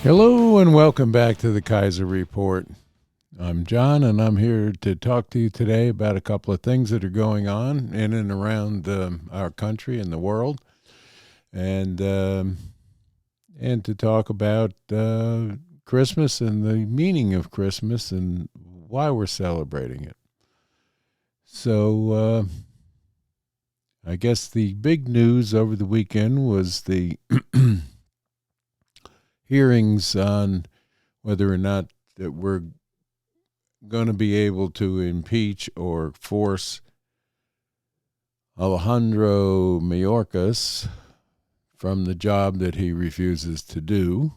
Hello and welcome back to the Kaiser Report. I'm John, and I'm here to talk to you today about a couple of things that are going on in and around our country and the world, and to talk about Christmas and the meaning of Christmas and why we're celebrating it. So, I guess the big news over the weekend was the hearings on whether or not that we're going to be able to impeach or force Alejandro Mayorkas from the job that he refuses to do.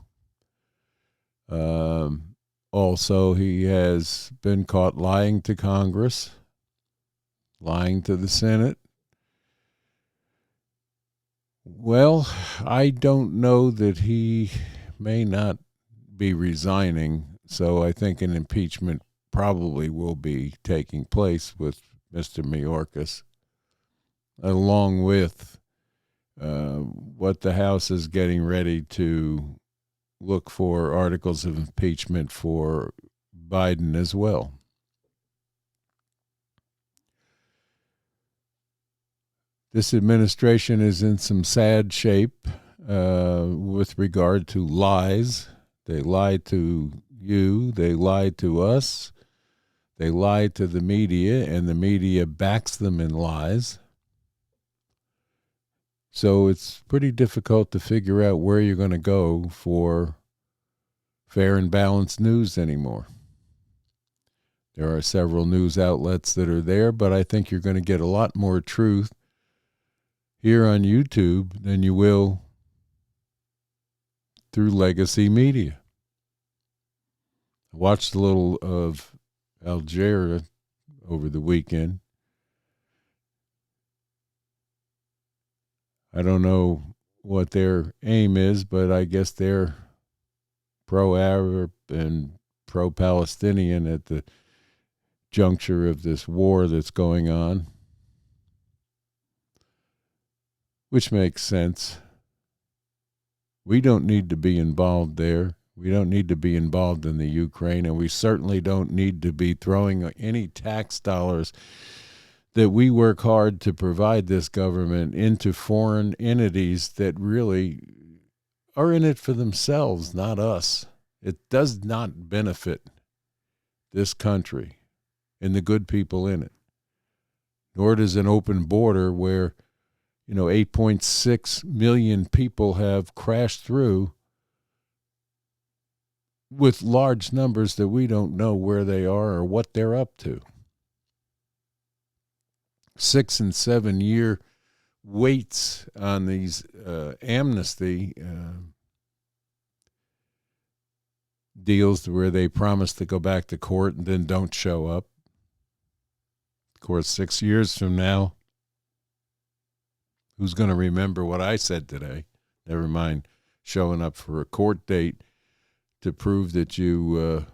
Also, he has been caught lying to Congress, lying to the Senate. Well, I don't know that he may not be resigning, so I think an impeachment probably will be taking place with Mr. Mayorkas, along with what the House is getting ready to look for articles of impeachment for Biden as well. This administration is in some sad shape with regard to lies. They lied to you, they lied to us, they lied to the media, and the media backs them in lies. So it's pretty difficult to figure out where you're going to go for fair and balanced news anymore. There are several news outlets that are there, but I think you're going to get a lot more truth here on YouTube than you will through legacy media. I watched a little of Al Jazeera over the weekend. I don't know what their aim is, but I guess they're pro-Arab and pro-Palestinian at the juncture of this war that's going on, which makes sense. We don't need to be involved there. We don't need to be involved in the Ukraine, and we certainly don't need to be throwing any tax dollars that we work hard to provide this government into foreign entities that really are in it for themselves, not us. It does not benefit this country and the good people in it, nor does an open border where 8.6 million people have crashed through with large numbers that we don't know where they are or what they're up to. 6 and 7 year waits on these amnesty deals where they promise to go back to court and then don't show up. Of course, 6 years from now, who's going to remember what I said today? Never mind showing up for a court date to prove that you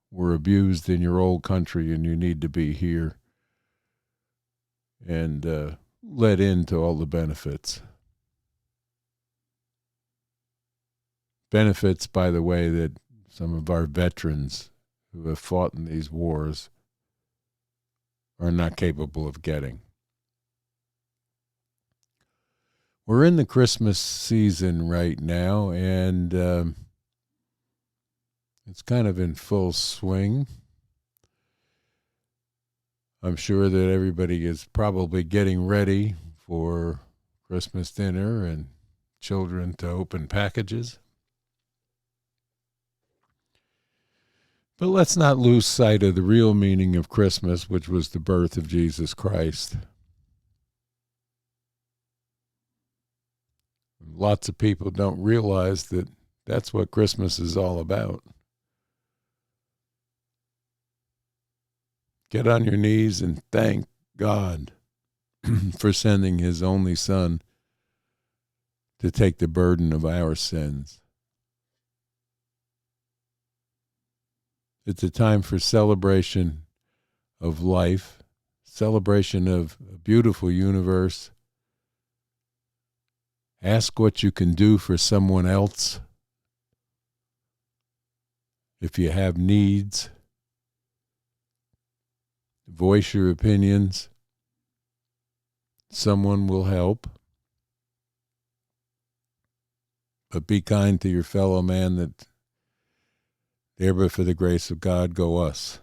were abused in your old country and you need to be here and let into all the benefits. Benefits, by the way, that some of our veterans who have fought in these wars are not capable of getting. We're in the Christmas season right now, and it's kind of in full swing. I'm sure that everybody is probably getting ready for Christmas dinner and children to open packages. But let's not lose sight of the real meaning of Christmas, which was the birth of Jesus Christ. Lots of people don't realize that that's what Christmas is all about. Get on your knees and thank God for sending his only son to take the burden of our sins. It's a time for celebration of life, celebration of a beautiful universe. Ask what you can do for someone else. If you have needs, voice your opinions. Someone will help. But be kind to your fellow man, that there but for the grace of God go us.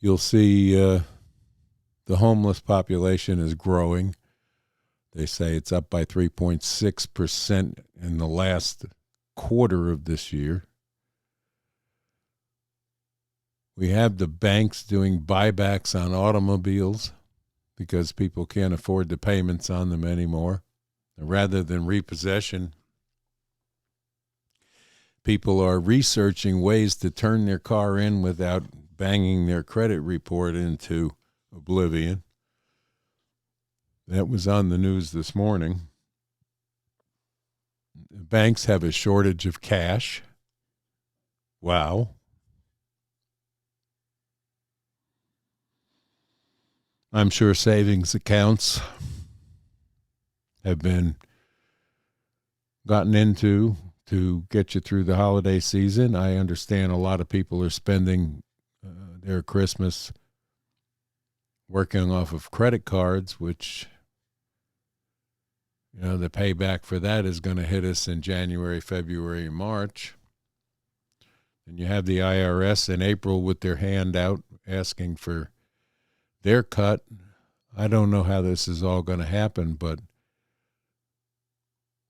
You'll see the homeless population is growing. They say it's up by 3.6% in the last quarter of this year. We have the banks doing buybacks on automobiles because people can't afford the payments on them anymore. Rather than repossession, people are researching ways to turn their car in without banging their credit report into oblivion. That was on the news this morning. Banks have a shortage of cash. Wow. I'm sure savings accounts have been gotten into to get you through the holiday season. I understand a lot of people are spending their Christmas working off of credit cards, which, the payback for that is going to hit us in January, February, and March. And you have the IRS in April with their hand out asking for their cut. I don't know how this is all going to happen, but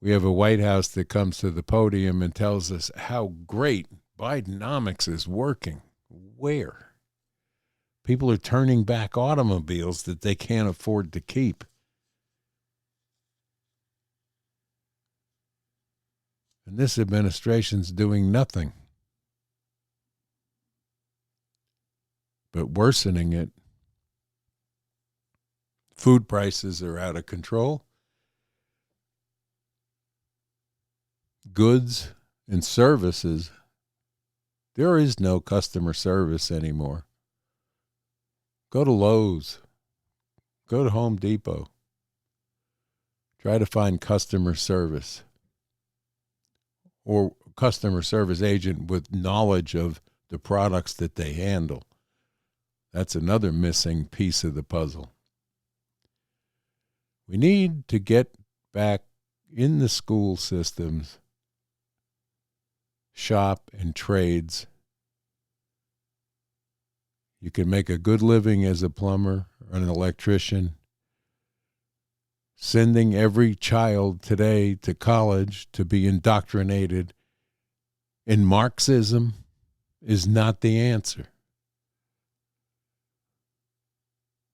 we have a White House that comes to the podium and tells us how great Bidenomics is working. Where? People are turning back automobiles that they can't afford to keep. And this administration's doing nothing but worsening it. Food prices are out of control. Goods and services, there is no customer service anymore. Go to Lowe's. Go to Home Depot. Try to find customer service or customer service agent with knowledge of the products that they handle. That's another missing piece of the puzzle. We need to get back in the school systems, shop and trades. You can make a good living as a plumber or an electrician. Sending every child today to college to be indoctrinated in Marxism is not the answer.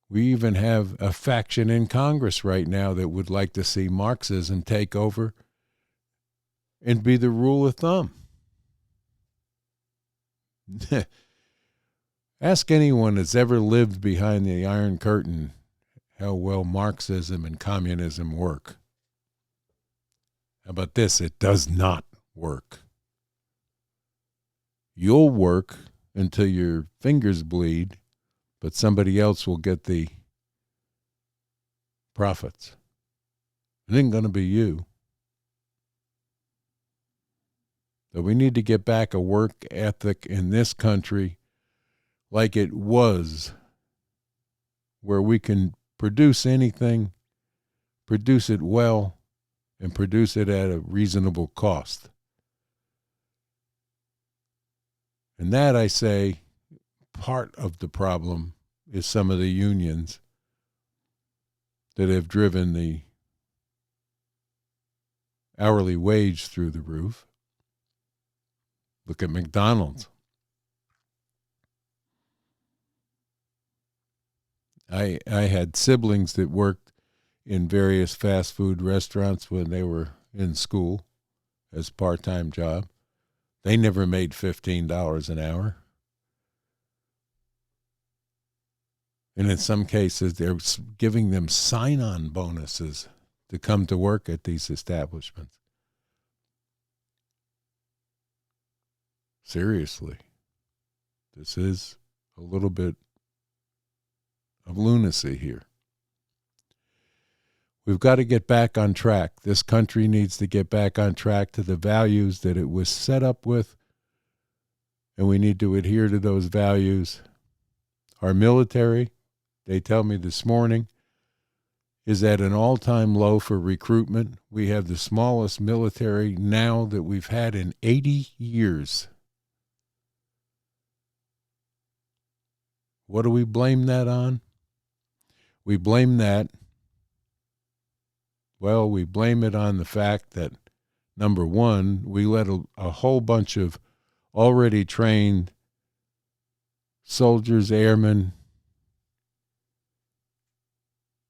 We even have a faction in Congress right now that would like to see Marxism take over and be the rule of thumb. Ask anyone that's ever lived behind the Iron Curtain how well Marxism and communism work. How about this? It does not work. You'll work until your fingers bleed, but somebody else will get the profits. It ain't going to be you. So we need to get back a work ethic in this country like it was, where we can produce anything, produce it well, and produce it at a reasonable cost. And that, I say, part of the problem is some of the unions that have driven the hourly wage through the roof. Look at McDonald's. I had siblings that worked in various fast food restaurants when they were in school as part-time job. They never made $15 an hour. And in some cases, they're giving them sign-on bonuses to come to work at these establishments. Seriously, this is a little bit of lunacy here. We've got to get back on track. This country needs to get back on track to the values that it was set up with and we need to adhere to those values. Our military, they tell me this morning, is at an all-time low for recruitment. We have the smallest military now that we've had in 80 years. What do we blame that on? We blame that, well, we blame it on the fact that, number one, we let a whole bunch of already trained soldiers, airmen,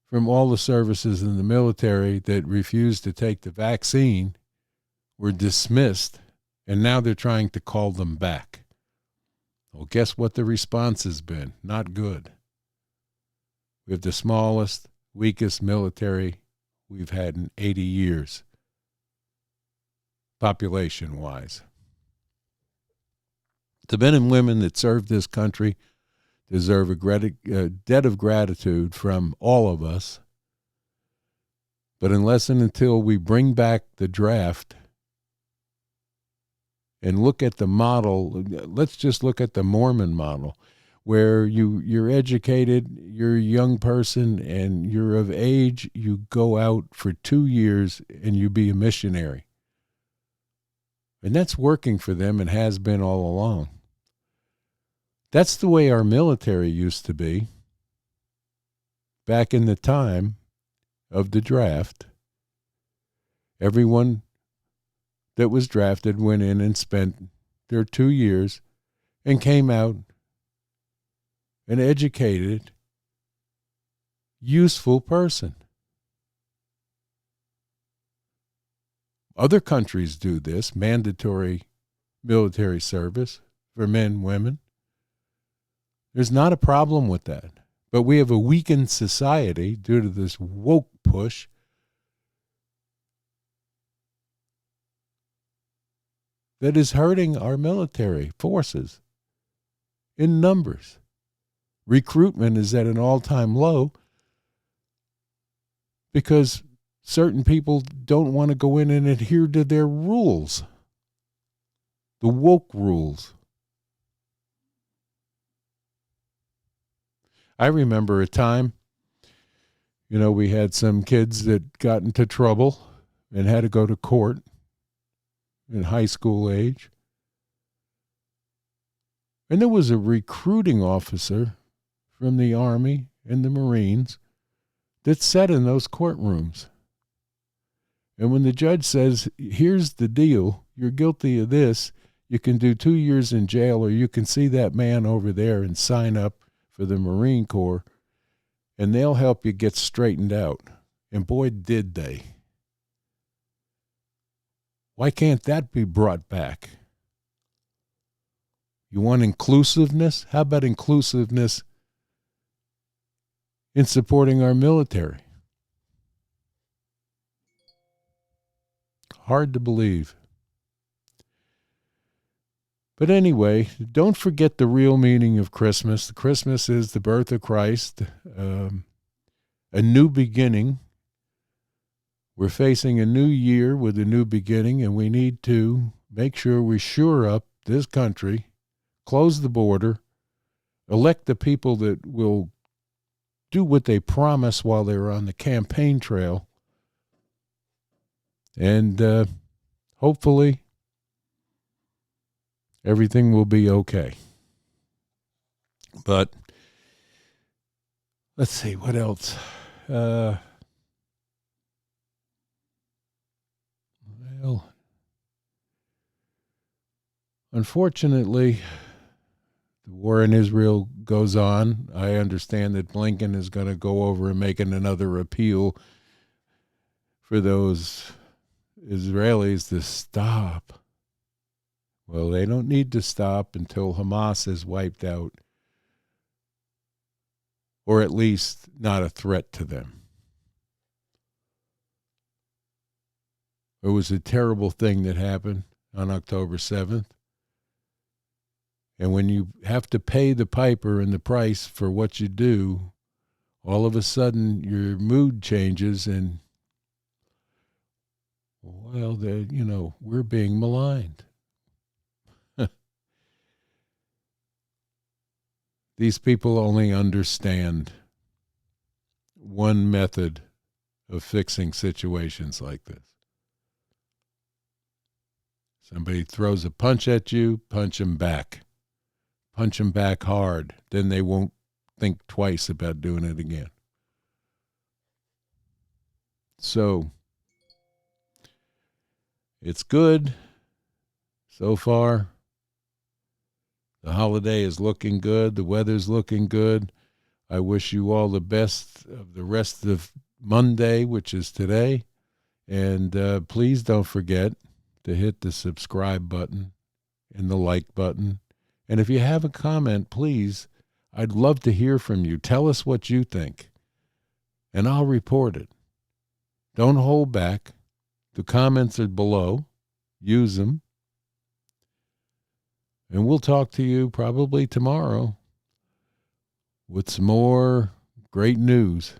from all the services in the military that refused to take the vaccine were dismissed, and now they're trying to call them back. Well, guess what the response has been? Not good. We have the smallest, weakest military we've had in 80 years, population-wise. The men and women that serve this country deserve a debt of gratitude from all of us. But unless and until we bring back the draft and look at the model, let's just look at the Mormon model, where you're educated, you're a young person, and you're of age, you go out for 2 years and you be a missionary. And that's working for them and has been all along. That's the way our military used to be back in the time of the draft. Everyone that was drafted went in and spent their 2 years and came out an educated, useful person. Other countries do this, mandatory military service for men and women. There's not a problem with that. But we have a weakened society due to this woke push. That is hurting our military forces in numbers. Recruitment is at an all-time low because certain people don't want to go in and adhere to their rules, the woke rules. I remember a time, we had some kids that got into trouble and had to go to court in high school age. And there was a recruiting officer from the Army and the Marines that sat in those courtrooms. And when the judge says, here's the deal, you're guilty of this, you can do 2 years in jail, or you can see that man over there and sign up for the Marine Corps, and they'll help you get straightened out. And boy, did they. Why can't that be brought back? You want inclusiveness? How about inclusiveness in supporting our military? Hard to believe. But anyway, don't forget the real meaning of Christmas. Christmas is the birth of Christ, a new beginning. We're facing a new year with a new beginning, and we need to make sure we shore up this country, close the border, elect the people that will do what they promise while they're on the campaign trail, and hopefully everything will be okay. But let's see, what else? Well, unfortunately, the war in Israel goes on. I understand that Blinken is going to go over and make another appeal for those Israelis to stop. Well, they don't need to stop until Hamas is wiped out, or at least not a threat to them. It was a terrible thing that happened on October 7th. And when you have to pay the piper and the price for what you do, all of a sudden your mood changes and, well, we're being maligned. These people only understand one method of fixing situations like this. Somebody throws a punch at you, punch them back. Punch them back hard. Then they won't think twice about doing it again. So, it's good so far. The holiday is looking good. The weather's looking good. I wish you all the best of the rest of Monday, which is today. And please don't forget to hit the subscribe button and the like button. And if you have a comment, please, I'd love to hear from you. Tell us what you think, and I'll report it. Don't hold back. The comments are below. Use them. And we'll talk to you probably tomorrow with some more great news.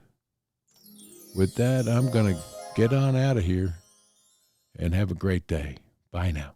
With that, I'm going to get on out of here and have a great day. Bye now.